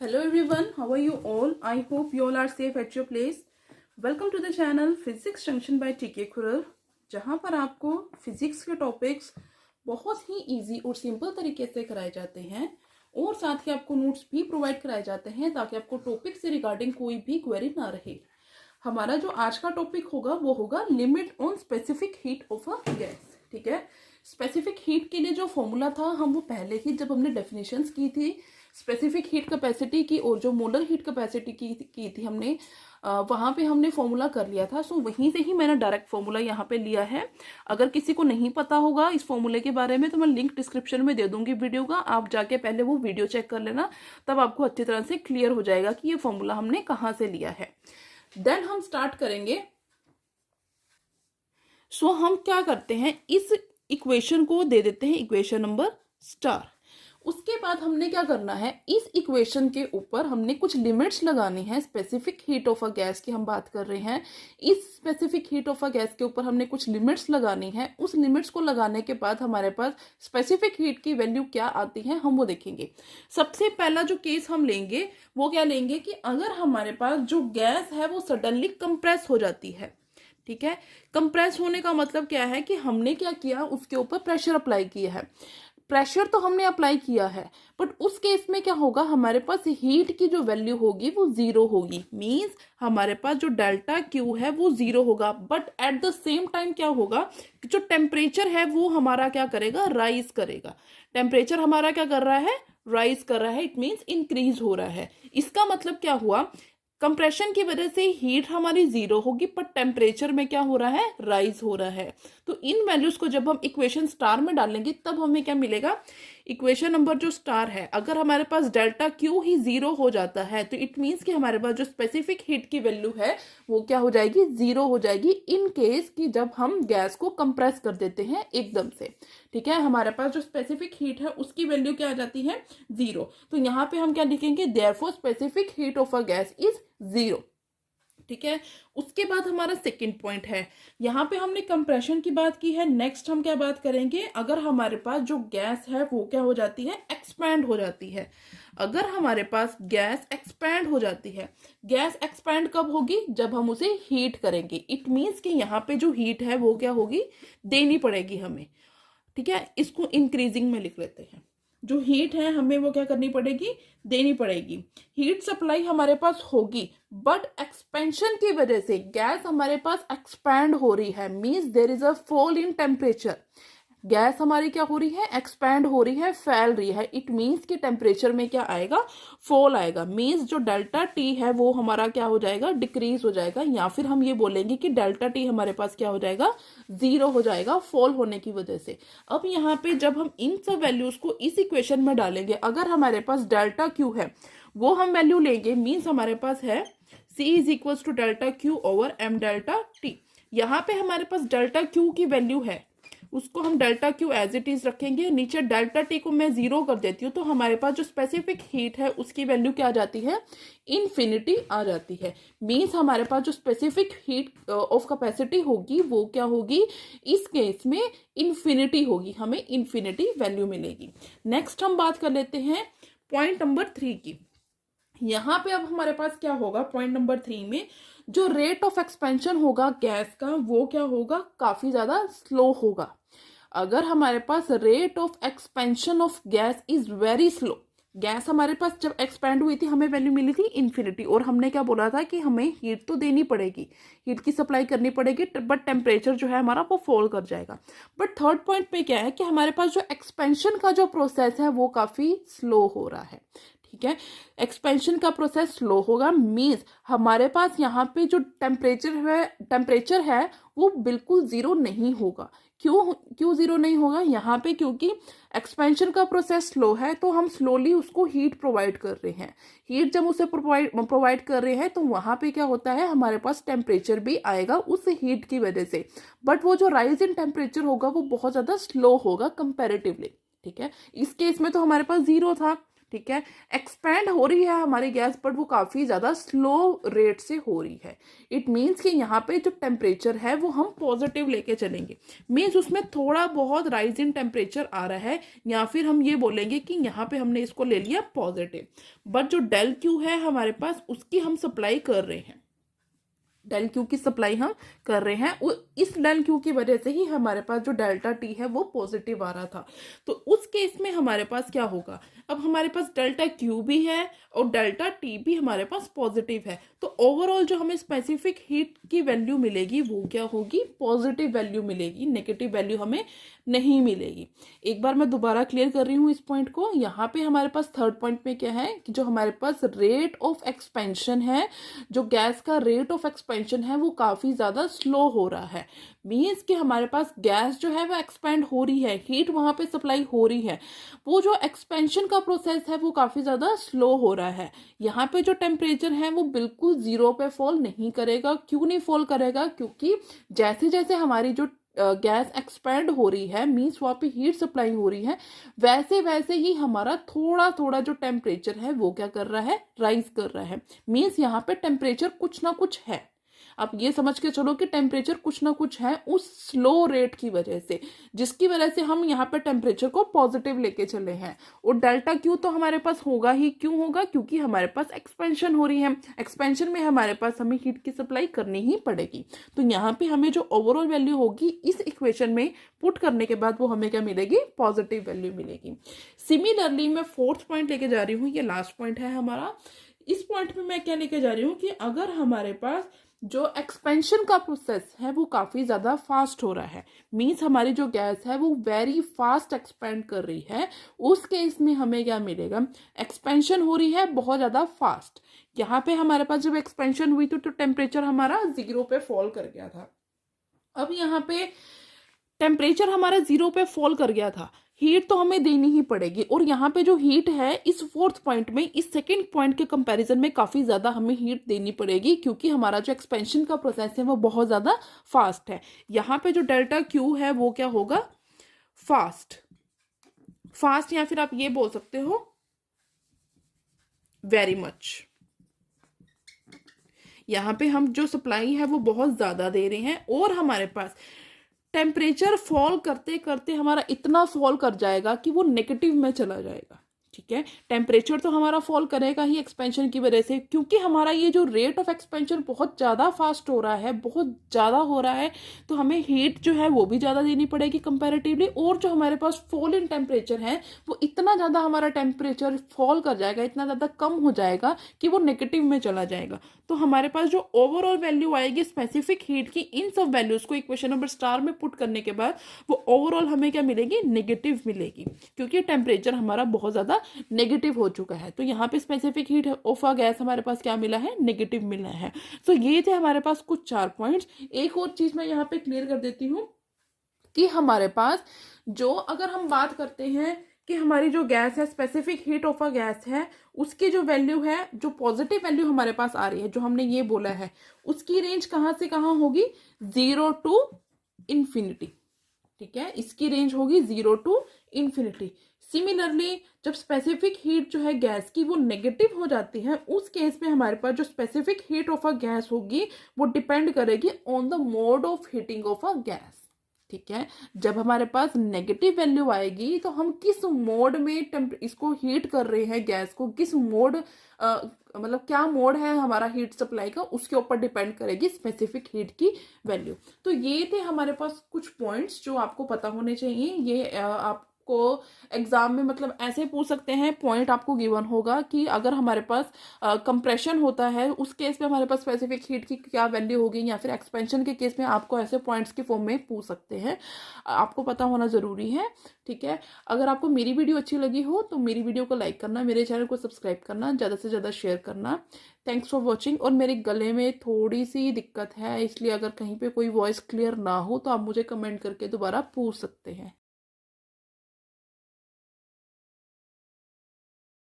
Hello everyone, how are you all? I hope you all are safe at your place. Welcome to the channel Physics Junction by TK खुरल, जहाँ पर आपको physics के topics बहुत ही easy और simple तरीके से कराए जाते हैं और साथ ही आपको नोट्स भी प्रोवाइड कराए जाते हैं ताकि आपको टॉपिक से रिगार्डिंग कोई भी क्वेरी ना रहे। हमारा जो आज का टॉपिक होगा वो होगा limit on specific heat of a gas. ठीक है, स्पेसिफिक हीट के लिए जो फॉर्मूला था हम वो पहले ही जब हमने डेफिनेशंस की थी स्पेसिफिक हीट कैपेसिटी की और जो मोलर हीट कैपेसिटी की थी हमने वहाँ पे हमने फॉर्मूला कर लिया था। सो वहीं से ही मैंने डायरेक्ट फॉर्मूला यहाँ पे लिया है। अगर किसी को नहीं पता होगा इस फॉर्मूले के बारे में तो मैं लिंक डिस्क्रिप्शन में दे दूंगी वीडियो का, आप जाके पहले वो वीडियो चेक कर लेना, तब आपको अच्छी तरह से क्लियर हो जाएगा कि ये फॉर्मूला हमने कहाँ से लिया है। देन हम स्टार्ट करेंगे। सो हम क्या करते हैं, इस इक्वेशन को दे देते हैं इक्वेशन नंबर स्टार। उसके बाद हमने क्या करना है, इस इक्वेशन के ऊपर हमने कुछ लिमिट्स लगानी है। Specific heat of a gas की हम बात कर रहे हैं, इस specific heat of a gas के ऊपर हमने कुछ लिमिट्स लगानी है। उस लिमिट्स को लगाने के बाद हमारे पास स्पेसिफिक हीट की वैल्यू क्या आती है हम वो देखेंगे। सबसे पहला जो केस हम लेंगे वो क्या लेंगे कि अगर हमारे पास जो गैस है वो सडनली कंप्रेस हो जाती है। ठीक है, कंप्रेस होने का मतलब क्या है कि हमने क्या किया, उसके ऊपर प्रेशर अप्लाई किया है। प्रेशर तो हमने अप्लाई किया है बट उस केस में क्या होगा, हमारे पास हीट की जो वैल्यू होगी वो जीरो होगी। मींस हमारे पास जो डेल्टा क्यू है वो जीरो होगा, but at the same time क्या होगा, जो टेम्परेचर है वो हमारा क्या करेगा, राइज करेगा। टेम्परेचर हमारा क्या कर रहा है, राइज कर रहा है। इट मींस इंक्रीज हो रहा है। इसका मतलब क्या हुआ, कंप्रेशन की वजह से हीट हमारी जीरो होगी पर टेम्परेचर में क्या हो रहा है, राइज हो रहा है। तो इन वैल्यूज को जब हम इक्वेशन स्टार में डालेंगे तब हमें क्या मिलेगा, इक्वेशन नंबर जो स्टार है, अगर हमारे पास डेल्टा क्यू ही जीरो हो जाता है तो इट मीन्स कि हमारे पास जो स्पेसिफिक हीट की वैल्यू है वो क्या हो जाएगी, जीरो हो जाएगी। इन केस कि जब हम गैस को कंप्रेस कर देते हैं एकदम से। ठीक है, हमारे पास जो स्पेसिफिक हीट है उसकी वैल्यू क्या आ जाती है, जीरो। तो यहाँ पे हम क्या लिखेंगे, therefore specific heat of a gas is zero. ठीक है, उसके बाद हमारा सेकंड पॉइंट है, यहाँ पे हमने कंप्रेशन की बात की है। नेक्स्ट हम क्या बात करेंगे, अगर हमारे पास जो गैस है वो क्या हो जाती है, एक्सपैंड हो जाती है। अगर हमारे पास गैस एक्सपैंड हो जाती है, गैस एक्सपैंड कब होगी, जब हम उसे हीट करेंगे। इट मीन्स कि यहाँ पे जो हीट है वो क्या होगी, देनी पड़ेगी हमें। ठीक है, इसको इंक्रीजिंग में लिख लेते हैं। जो हीट है हमें वो क्या करनी पड़ेगी, देनी पड़ेगी। हीट सप्लाई हमारे पास होगी बट एक्सपेंशन की वजह से गैस हमारे पास एक्सपैंड हो रही है। Means there is a fall in temperature. Gas हमारी क्या हो रही है, एक्सपैंड हो रही है, फैल रही है। इट मीन्स कि टेम्परेचर में क्या आएगा, फॉल आएगा। मीन्स जो डेल्टा टी है वो हमारा क्या हो जाएगा, डिक्रीज हो जाएगा। या फिर हम ये बोलेंगे कि डेल्टा टी हमारे पास क्या हो जाएगा, जीरो हो जाएगा, फॉल होने की वजह से। अब यहाँ पे जब हम इन सब वैल्यूज को इस इक्वेशन में डालेंगे, अगर हमारे पास डेल्टा क्यू है वो हम वैल्यू लेंगे। मीन्स हमारे पास है C is equal to delta Q over M delta T. यहाँ पे हमारे पास डेल्टा क्यू की वैल्यू है, उसको हम delta Q as it is रखेंगे। नीचे डेल्टा टी को मैं जीरो कर देती हूँ तो हमारे पास जो स्पेसिफिक हीट है उसकी वैल्यू क्या आ जाती है, इन्फिनिटी आ जाती है। मीन्स हमारे पास जो स्पेसिफिक हीट ऑफ कैपेसिटी होगी वो क्या होगी, इस केस में इन्फिनिटी होगी, हमें इन्फिनिटी वैल्यू मिलेगी। नेक्स्ट हम बात कर लेते हैं पॉइंट नंबर 3 की। यहाँ पे अब हमारे पास क्या होगा, पॉइंट नंबर 3 में जो रेट ऑफ एक्सपेंशन होगा गैस का वो क्या होगा, काफी ज्यादा स्लो होगा। अगर हमारे पास rate of expansion of gas is very slow, gas हमारे पास जब एक्सपैंड हुई थी हमें वैल्यू मिली थी इन्फिनिटी और हमने क्या बोला था कि हमें हीट तो देनी पड़ेगी, हीट की सप्लाई करनी पड़ेगी, बट टेम्परेचर जो है हमारा वो फॉल कर जाएगा। बट थर्ड पॉइंट पे क्या है कि हमारे पास जो एक्सपेंशन का जो प्रोसेस है वो काफी स्लो हो रहा है। ठीक है, एक्सपेंशन का प्रोसेस स्लो होगा। मींस हमारे पास यहाँ पे जो टेम्परेचर है वो बिल्कुल जीरो नहीं होगा। क्यों जीरो नहीं होगा यहाँ पे, क्योंकि एक्सपेंशन का प्रोसेस स्लो है तो हम स्लोली उसको हीट प्रोवाइड कर रहे हैं। हीट जब उसे प्रोवाइड कर रहे हैं तो वहां पे क्या होता है, हमारे पास टेम्परेचर भी आएगा उस हीट की वजह से, बट वो जो राइज इन टेम्परेचर होगा वो बहुत ज्यादा स्लो होगा कंपेरेटिवली। ठीक है, इस केस में तो हमारे पास जीरो था। ठीक है, एक्सपैंड हो रही है हमारी गैस बट वो काफ़ी ज़्यादा स्लो रेट से हो रही है। इट मीन्स कि यहाँ पे जो टेम्परेचर है वो हम पॉजिटिव लेके चलेंगे, मीन्स उसमें थोड़ा बहुत राइज इन टेम्परेचर आ रहा है, या फिर हम ये बोलेंगे कि यहाँ पे हमने इसको ले लिया पॉजिटिव, बट जो डेल क्यू है हमारे पास उसकी हम सप्लाई कर रहे हैं, डेल क्यू की सप्लाई हम कर रहे हैं, इस डेल क्यू की वजह से ही हमारे पास जो डेल्टा टी है वो पॉजिटिव आ रहा था। तो उस केस में हमारे पास क्या होगा, अब हमारे पास डेल्टा क्यू भी है और डेल्टा टी भी हमारे पास पॉजिटिव है, तो ओवरऑल जो हमें स्पेसिफिक हीट की वैल्यू मिलेगी वो क्या होगी, पॉजिटिव वैल्यू मिलेगी, नेगेटिव वैल्यू हमें नहीं मिलेगी। एक बार मैं दोबारा क्लियर कर रही हूँ इस पॉइंट को। यहाँ पे हमारे पास थर्ड पॉइंट में क्या है कि जो हमारे पास रेट ऑफ एक्सपेंशन है, जो गैस का रेट ऑफ एक्सपेंशन है वो काफ़ी ज़्यादा स्लो हो रहा है, मीन्स कि हमारे पास गैस जो है वो एक्सपेंड हो रही है, हीट वहाँ पे सप्लाई हो रही है, वो जो एक्सपेंशन का प्रोसेस है वो काफ़ी ज़्यादा स्लो हो रहा है। यहाँ पे जो टेम्परेचर है वो बिल्कुल ज़ीरो पे फॉल नहीं करेगा। क्यों नहीं फॉल करेगा, क्योंकि जैसे जैसे हमारी जो गैस एक्सपेंड हो रही है, मीन्स वहाँ पे हीट सप्लाई हो रही है, वैसे वैसे ही हमारा थोड़ा थोड़ा जो टेम्परेचर है वो क्या कर रहा है, राइज कर रहा है, मीन्स यहाँ पे टेम्परेचर कुछ ना कुछ है। आप ये समझ के चलो कि टेम्परेचर कुछ ना कुछ है उस स्लो रेट की वजह से, जिसकी वजह से हम यहाँ पे टेम्परेचर को पॉजिटिव लेके चले हैं। और डेल्टा क्यू तो हमारे पास होगा ही, क्यों होगा, क्योंकि हमारे पास एक्सपेंशन हो रही है, एक्सपेंशन में हमारे पास हमें हीट की सप्लाई करनी ही पड़ेगी। तो यहाँ पे हमें जो ओवरऑल वैल्यू होगी इस इक्वेशन में पुट करने के बाद वो हमें क्या मिलेगी, पॉजिटिव वैल्यू मिलेगी। सिमिलरली मैं फोर्थ पॉइंट लेके जा रही हूँ, ये लास्ट पॉइंट है हमारा। इस पॉइंट में मैं क्या लेके जा रही हूँ कि अगर हमारे पास जो एक्सपेंशन का प्रोसेस है वो काफ़ी ज़्यादा फास्ट हो रहा है, मीन्स हमारी जो गैस है वो वेरी फास्ट एक्सपेंड कर रही है, उस केस में हमें क्या मिलेगा, एक्सपेंशन हो रही है बहुत ज़्यादा फास्ट। यहाँ पे हमारे पास जब एक्सपेंशन हुई तो टेम्परेचर हमारा जीरो पे फॉल कर गया था। अब यहाँ पे टेम्परेचर हमारा जीरो पे फॉल कर गया था, हीट तो हमें देनी ही पड़ेगी, और यहाँ पे जो हीट है इस फोर्थ पॉइंट में, इस सेकंड पॉइंट के कंपैरिजन में काफ़ी ज़्यादा हमें हीट देनी पड़ेगी, क्योंकि हमारा जो एक्सपेंशन का प्रोसेस है वो बहुत ज़्यादा फास्ट है। यहाँ पे जो डेल्टा क्यू है वो क्या होगा, फास्ट, फास्ट, या फिर आप ये बोल सकते हो वेरी मच। यहाँ पे हम जो सप्लाई है वो बहुत ज़्यादा दे रहे हैं, और हमारे पास टेम्परेचर फॉल करते करते हमारा इतना फॉल कर जाएगा कि वो नेगेटिव में चला जाएगा। ठीक है, टेम्परेचर तो हमारा फॉल करेगा ही एक्सपेंशन की वजह से, क्योंकि हमारा ये जो रेट ऑफ एक्सपेंशन बहुत ज़्यादा फास्ट हो रहा है, बहुत ज़्यादा हो रहा है, तो हमें हीट जो है वो भी ज़्यादा देनी पड़ेगी कंपैरेटिवली, और जो हमारे पास फॉल इन टेम्परेचर है वो इतना ज़्यादा हमारा टेम्परेचर फॉल कर जाएगा, इतना ज़्यादा कम हो जाएगा कि वो नेगेटिव में चला जाएगा। तो हमारे पास जो ओवरऑल वैल्यू आएगी स्पेसिफिक हीट की, इन सब वैल्यूज़ को इक्वेशन नंबर स्टार में पुट करने के बाद वो ओवरऑल हमें क्या मिलेगी, नेगेटिव मिलेगी, क्योंकि टेम्परेचर हमारा बहुत ज़्यादा नेगेटिव हो चुका है। तो यहाँ पे specific heat of a gas हमारे पास क्या मिला है, नेगेटिव मिला है। तो ये थे हमारे पास कुछ 4 पॉइंट्स। एक और चीज मैं यहाँ पे क्लियर कर देती हूँ कि हमारे पास जो, अगर हम बात करते हैं कि हमारी जो गैस है, specific heat of a gas है, उसकी जो वैल्यू है, जो पॉजिटिव वैल्यू हमारे पास आ रही है, जो हमने ये बोला है, उसकी रेंज कहाँ से कहाँ होगी, 0 टू इन्फिनिटी। ठीक है, इसकी रेंज होगी 0 टू इन्फिनिटी। सिमिलरली जब स्पेसिफिक हीट जो है गैस की वो नेगेटिव हो जाती है, उस केस में हमारे पास जो specific heat of a gas होगी वो डिपेंड करेगी on the mode of heating of a gas. ठीक है, जब हमारे पास नेगेटिव वैल्यू आएगी तो हम किस मोड में इसको हीट कर रहे हैं गैस को, किस मोड मतलब क्या मोड है हमारा हीट सप्लाई का, उसके ऊपर डिपेंड करेगी स्पेसिफिक हीट की वैल्यू। तो ये थे हमारे पास कुछ पॉइंट्स जो आपको पता होने चाहिए। ये आपको एग्जाम में मतलब ऐसे पूछ सकते हैं, पॉइंट आपको गिवन होगा कि अगर हमारे पास कंप्रेशन होता है उस केस में हमारे पास स्पेसिफिक हीट की क्या वैल्यू होगी, या फिर एक्सपेंशन के केस में आपको ऐसे पॉइंट्स के फॉर्म में पूछ सकते हैं, आपको पता होना ज़रूरी है। ठीक है, अगर आपको मेरी वीडियो अच्छी लगी हो तो मेरी वीडियो को लाइक करना, मेरे चैनल को सब्सक्राइब करना, ज़्यादा से ज़्यादा शेयर करना। Thanks for watching. और मेरे गले में थोड़ी सी दिक्कत है, इसलिए अगर कहीं पे कोई वॉइस क्लियर ना हो तो आप मुझे कमेंट करके दोबारा पूछ सकते हैं।